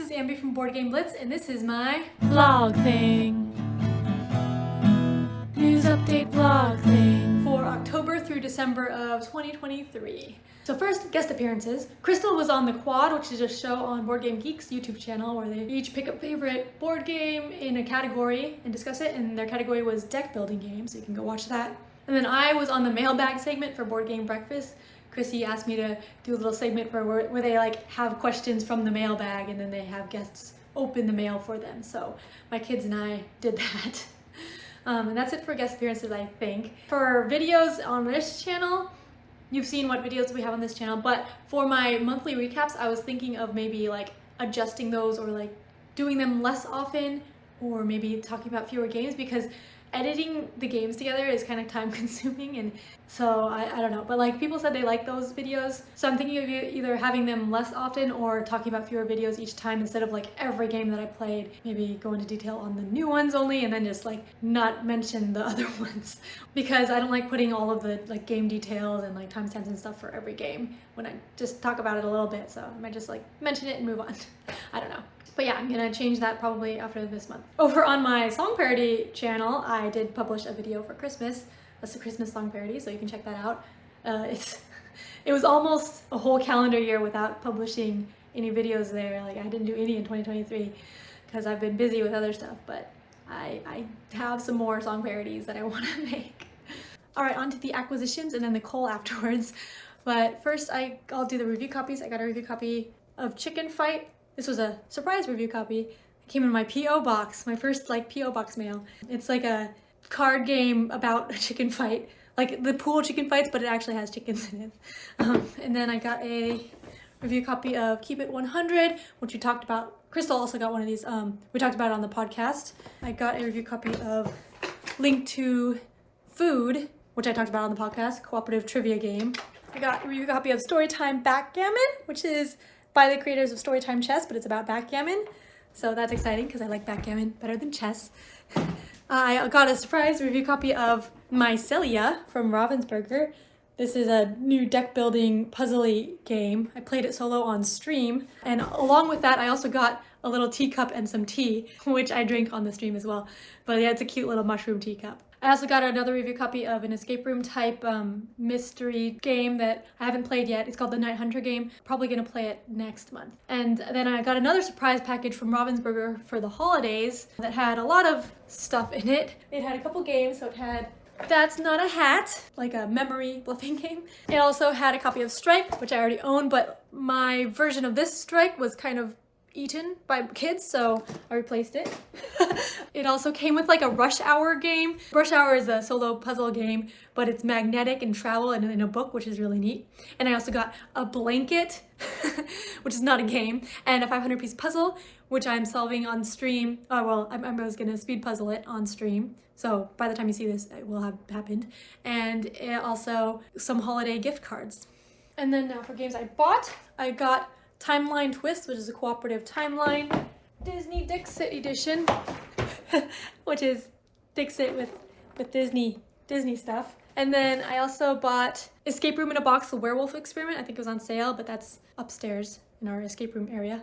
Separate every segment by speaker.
Speaker 1: this is Ambie from Board Game Blitz, and this is my vlog thing. News update vlog thing for October through December of 2023. So first, guest appearances. Crystal was on The Quad, which is a show on Board Game Geek's YouTube channel where they each pick a favorite board game in a category and discuss it, and their category was deck building games, so you can go watch that. And then I was on the mailbag segment for Board Game Breakfast. Chrissy asked me to do a little segment where they like have questions from the mailbag and then they have guests open the mail for them. So my kids and I did that. And that's it for guest appearances, I think. For videos on this channel, you've seen what videos we have on this channel, but for my monthly recaps, I was thinking of maybe like adjusting those or like doing them less often, or maybe talking about fewer games, because editing the games together is kind of time consuming, and so I don't know, but like people said they like those videos, so I'm thinking of either having them less often or talking about fewer videos each time instead of like every game that I played, maybe go into detail on the new ones only and then just like not mention the other ones, because I don't like putting all of the like game details and like timestamps and stuff for every game when I just talk about it a little bit, so I might just like mention it and move on. I don't know. But yeah, I'm gonna change that probably after this month. Over on my song parody channel, I did publish a video for Christmas. That's a Christmas song parody, so you can check that out. It was almost a whole calendar year without publishing any videos there. Like I didn't do any in 2023 because I've been busy with other stuff, but I have some more song parodies that I want to make. All right, on to the acquisitions and then the cull afterwards. But first I'll do the review copies. I got a review copy of Chicken Fight. This was a surprise review copy. It came in my P.O. box, my first like P.O. box mail. It's like a card game about a chicken fight, like the pool chicken fights, but it actually has chickens in it. And then I got a review copy of Keep It 100, which we talked about. Crystal also got one of these. We talked about it on the podcast. I got a review copy of Link to Food, which I talked about on the podcast, cooperative trivia game. I got a review copy of Storytime Backgammon, which is by the creators of Storytime Chess, but it's about backgammon. So that's exciting because I like backgammon better than chess. I got a surprise review copy of Mycelia from Ravensburger. This is a new deck building puzzle-y game. I played it solo on stream. And along with that, I also got a little teacup and some tea, which I drank on the stream as well. But yeah, it's a cute little mushroom teacup. I also got another review copy of an escape room type mystery game that I haven't played yet. It's called the Night Hunter game. Probably gonna play it next month. And then I got another surprise package from Ravensburger for the holidays that had a lot of stuff in it. It had a couple games, so it had That's Not a Hat, like a memory bluffing game. It also had a copy of Strike, which I already own, but my version of this Strike was kind of eaten by kids, so I replaced it. It also came with like a Rush Hour game. Rush Hour is a solo puzzle game, but it's magnetic and travel and in a book, which is really neat. And I also got a blanket, which is not a game, and a 500-piece puzzle, which I'm solving on stream. Oh, well, I was gonna speed puzzle it on stream, so by the time you see this, it will have happened. And also some holiday gift cards. And then now for games I bought, I got Timeline Twist, which is a cooperative timeline, Disney Dixit edition, which is Dixit with Disney stuff. And then I also bought Escape Room in a Box, the Werewolf Experiment. I think it was on sale, but that's upstairs in our escape room area.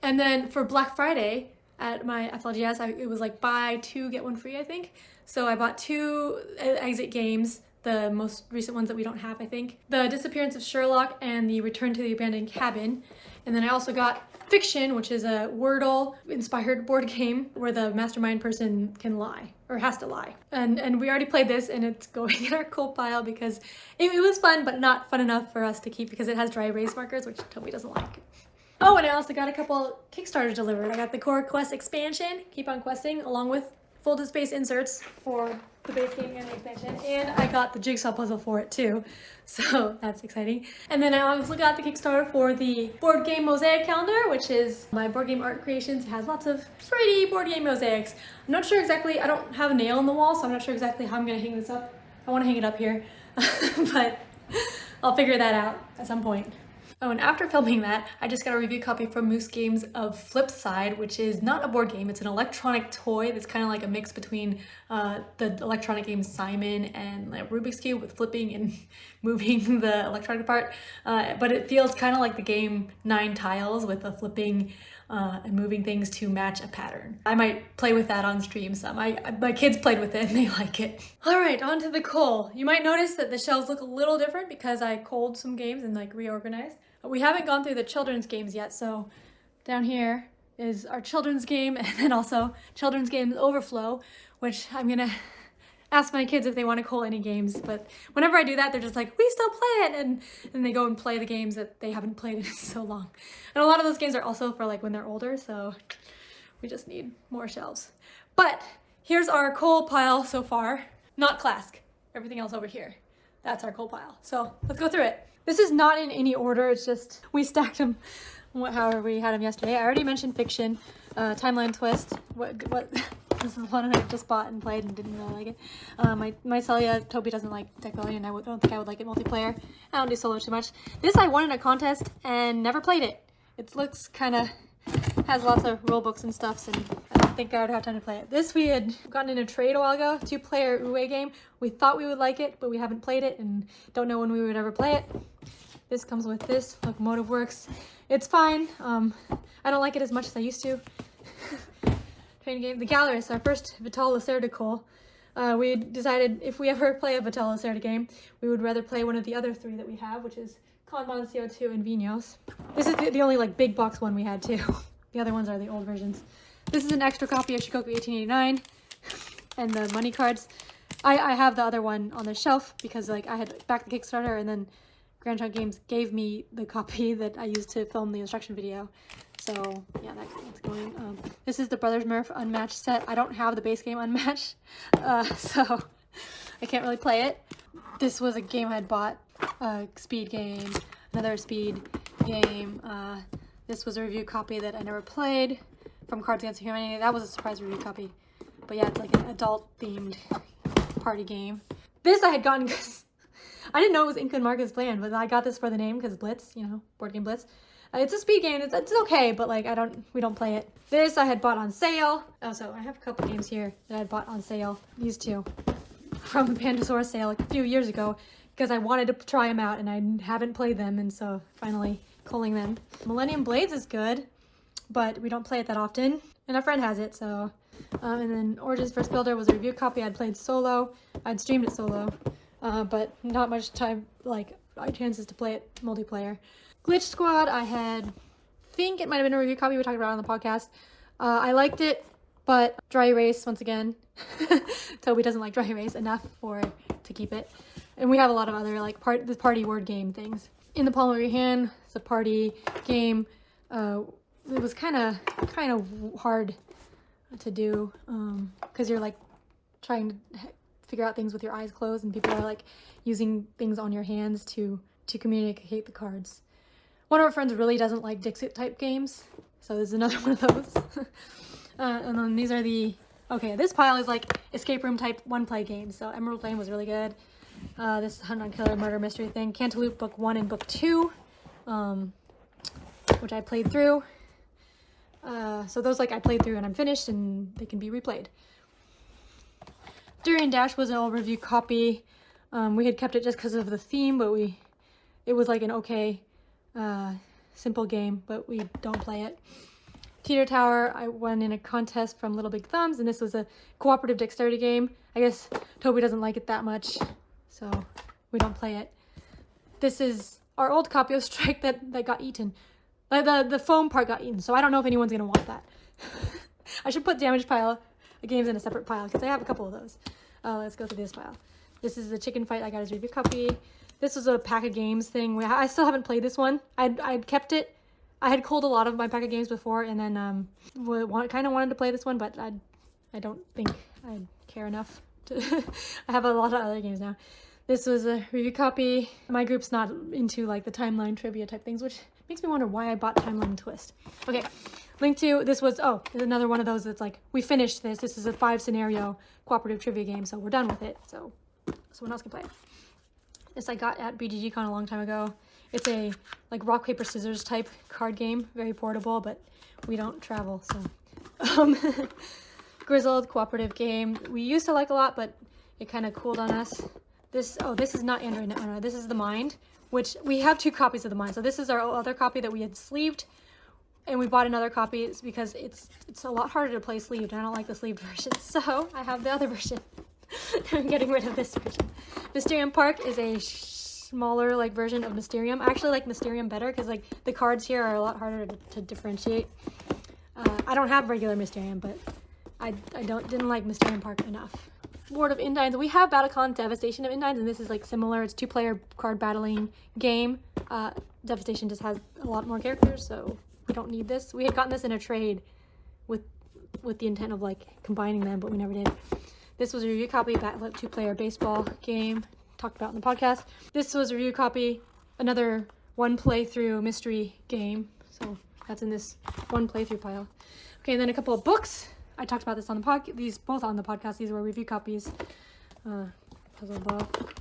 Speaker 1: And then for Black Friday at my FLGS, it was like buy two, get one free, I think. So I bought two exit games, the most recent ones that we don't have, I think. The Disappearance of Sherlock and the Return to the Abandoned Cabin. And then I also got Fiction, which is a Wordle-inspired board game where the mastermind person can lie, or has to lie. And we already played this, and it's going in our cool pile because it was fun, but not fun enough for us to keep because it has dry erase markers, which Toby doesn't like. Oh, and I also got a couple Kickstarters delivered. I got the Core Quest expansion, Keep on Questing, along with folded space inserts for the base game and the expansion, and I got the jigsaw puzzle for it too, so that's exciting. And then I also got the Kickstarter for the board game mosaic calendar, which is my board game art creations. It has lots of pretty board game mosaics. I'm not sure exactly, I don't have a nail in the wall, so I'm not sure exactly how I'm gonna hang this up. I want to hang it up here, but I'll figure that out at some point. Oh, and after filming that, I just got a review copy from Moose Games of Flipside, which is not a board game. It's an electronic toy that's kind of like a mix between the electronic game Simon and like Rubik's Cube with flipping and moving the electronic part. But it feels kind of like the game 9 Tiles with the flipping and moving things to match a pattern. I might play with that on stream some. My kids played with it and they like it. All right, on to the cull. You might notice that the shelves look a little different because I culled some games and like reorganized. We haven't gone through the children's games yet, so down here is our children's game and then also children's games overflow, which I'm gonna ask my kids if they want to cull any games, but whenever I do that, they're just like, we still play it, and they go and play the games that they haven't played in so long. And a lot of those games are also for like when they're older, so we just need more shelves. But here's our cull pile so far. Not Clask, everything else over here. That's our cull pile. So let's go through it. This is not in any order, it's just we stacked them however we had them yesterday. I already mentioned Fiction, Timeline Twist, what this is one I just bought and played and didn't really like it. My Celia, Toby doesn't like deck building and I don't think I would like it multiplayer. I don't do solo too much. This I won in a contest and never played it. It looks kind of, has lots of rule books and stuff, and I don't think I would have time to play it. This we had gotten in a trade a while ago, 2-player Uwe game. We thought we would like it, but we haven't played it and don't know when we would ever play it. This comes with this, Locomotive Works. It's fine. I don't like it as much as I used to. Training game. The Gallerist, our first Vital Lacerda cull. We decided if we ever play a Vital Lacerda game, we would rather play one of the other 3 that we have, which is Kanban, CO2, and Vinos. This is the only like big box one we had too. The other ones are the old versions. This is an extra copy of Shikoku 1889 and the money cards. I have the other one on the shelf because like I had backed the Kickstarter and then Grand Trunk Games gave me the copy that I used to film the instruction video. So yeah, that's going. This is the Brothers Murph Unmatched set. I don't have the base game Unmatched, so I can't really play it. This was a game I had bought, speed game, another speed game. This was a review copy that I never played from Cards Against Humanity. That was a surprise review copy. But yeah, it's like an adult-themed party game. This I had gotten because I didn't know it was Inca and Marcus Bland, but I got this for the name because Blitz, you know, board game Blitz. It's a speed game. It's okay, but like we don't play it. This I had bought on sale. Oh, so I have a couple games here that I had bought on sale. These 2 from the Pandasaurus sale like a few years ago because I wanted to try them out and I haven't played them, and so finally culling them. Millennium Blades is good, but we don't play it that often, and a friend has it, so. And then Origins First Builder was a review copy. I'd played solo. I'd streamed it solo, but not much time, like chances to play it multiplayer. Glitch Squad, I think it might have been a review copy we talked about on the podcast. I liked it, but dry erase once again. Toby doesn't like dry erase enough to keep it. And we have a lot of other like the party word game things. In the Palm of Your Hand, it's a party game. It was kind of hard to do because you're like trying to figure out things with your eyes closed, and people are like using things on your hands to communicate the cards. One of our friends really doesn't like Dixit type games, so this is another one of those. And then these are this pile is like escape room type 1-play games. So Emerald Flame was really good. This Hunt on Killer Murder Mystery thing. Cantaloupe Book 1 and Book 2, which I played through. So those I played through and I'm finished and they can be replayed. Durian Dash was an old review copy. We had kept it just because of the theme, but it was like an okay simple game, but we don't play it. Teeter Tower, I won in a contest from Little Big Thumbs, and this was a cooperative dexterity game. I guess Toby doesn't like it that much, so we don't play it. This is our old copy of Strike that got eaten. The foam part got eaten, so I don't know if anyone's going to want that. I should put damaged pile games in a separate pile, because I have a couple of those. Let's go through this pile. This is the Chicken Fight I got as review copy. This was a pack of games thing. I still haven't played this one. I'd kept it. I had culled a lot of my pack of games before, and then kind of wanted to play this one, but I don't think I care enough to. I have a lot of other games now. This was a review copy. My group's not into like the timeline trivia type things, which makes me wonder why I bought Timeline Twist. Okay, link to this was there's another one of those that's like we finished this. This is a 5-scenario cooperative trivia game, so we're done with it. So someone else can play it. This I got at BGG Con a long time ago. It's a like rock, paper, scissors type card game, very portable, but we don't travel, so. Grizzled cooperative game. We used to like a lot, but it kind of cooled on us. This is not Android, no, this is The Mind, which we have 2 copies of The Mind. So this is our other copy that we had sleeved, and we bought another copy because it's a lot harder to play sleeved, and I don't like the sleeved version, so I have the other version. I'm getting rid of this version. Mysterium Park is a smaller like version of Mysterium. I actually like Mysterium better because like the cards here are a lot harder to differentiate. I don't have regular Mysterium, but I didn't like Mysterium Park enough. Board of Indines. We have Battlecon Devastation of Indines, and this is like similar. It's 2-player card battling game. Devastation just has a lot more characters, so we don't need this. We had gotten this in a trade with the intent of like combining them, but we never did. This was a review copy, 2-player baseball game, talked about in the podcast. This was a review copy, another 1 playthrough mystery game, so that's in this 1 playthrough pile. Okay, and then a couple of books. I talked about this on the podcast. These both on the podcast. These were review copies. Puzzle book.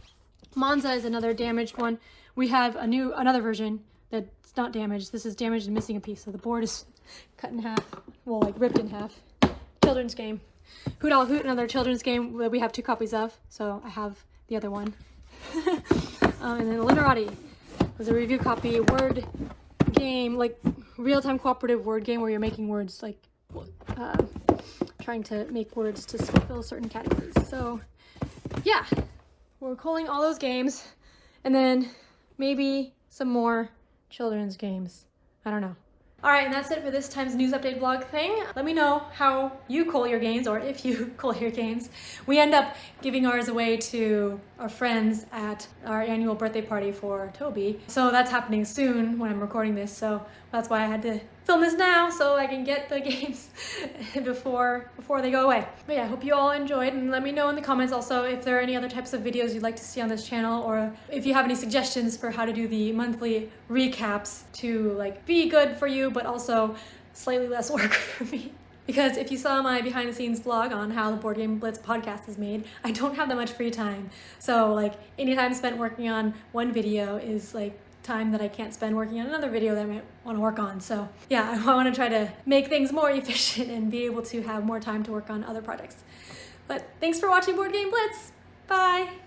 Speaker 1: Monza is another damaged one. We have another version that's not damaged. This is damaged and missing a piece, so the board is cut in half. Well, like ripped in half. Children's game. Hoot Owl Hoot, another children's game that we have 2 copies of, so I have the other one. And then Literati was a review copy word game, like real-time cooperative word game where you're making words like trying to make words to fulfill certain categories. So yeah, we're culling all those games, and then maybe some more children's games. I don't know. All right, and that's it for this time's news update vlog thing. Let me know how you cull your games, or if you cull your games. We end up giving ours away to our friends at our annual birthday party for Toby. So that's happening soon when I'm recording this, so that's why I had to film this now so I can get the games before they go away. But yeah, I hope you all enjoyed, and let me know in the comments also if there are any other types of videos you'd like to see on this channel, or if you have any suggestions for how to do the monthly recaps to like be good for you but also slightly less work for me. Because if you saw my behind the scenes vlog on how the Board Game Blitz podcast is made, I don't have that much free time. So like any time spent working on one video is like time that I can't spend working on another video that I might want to work on. So yeah, I want to try to make things more efficient and be able to have more time to work on other projects. But thanks for watching Board Game Blitz. Bye!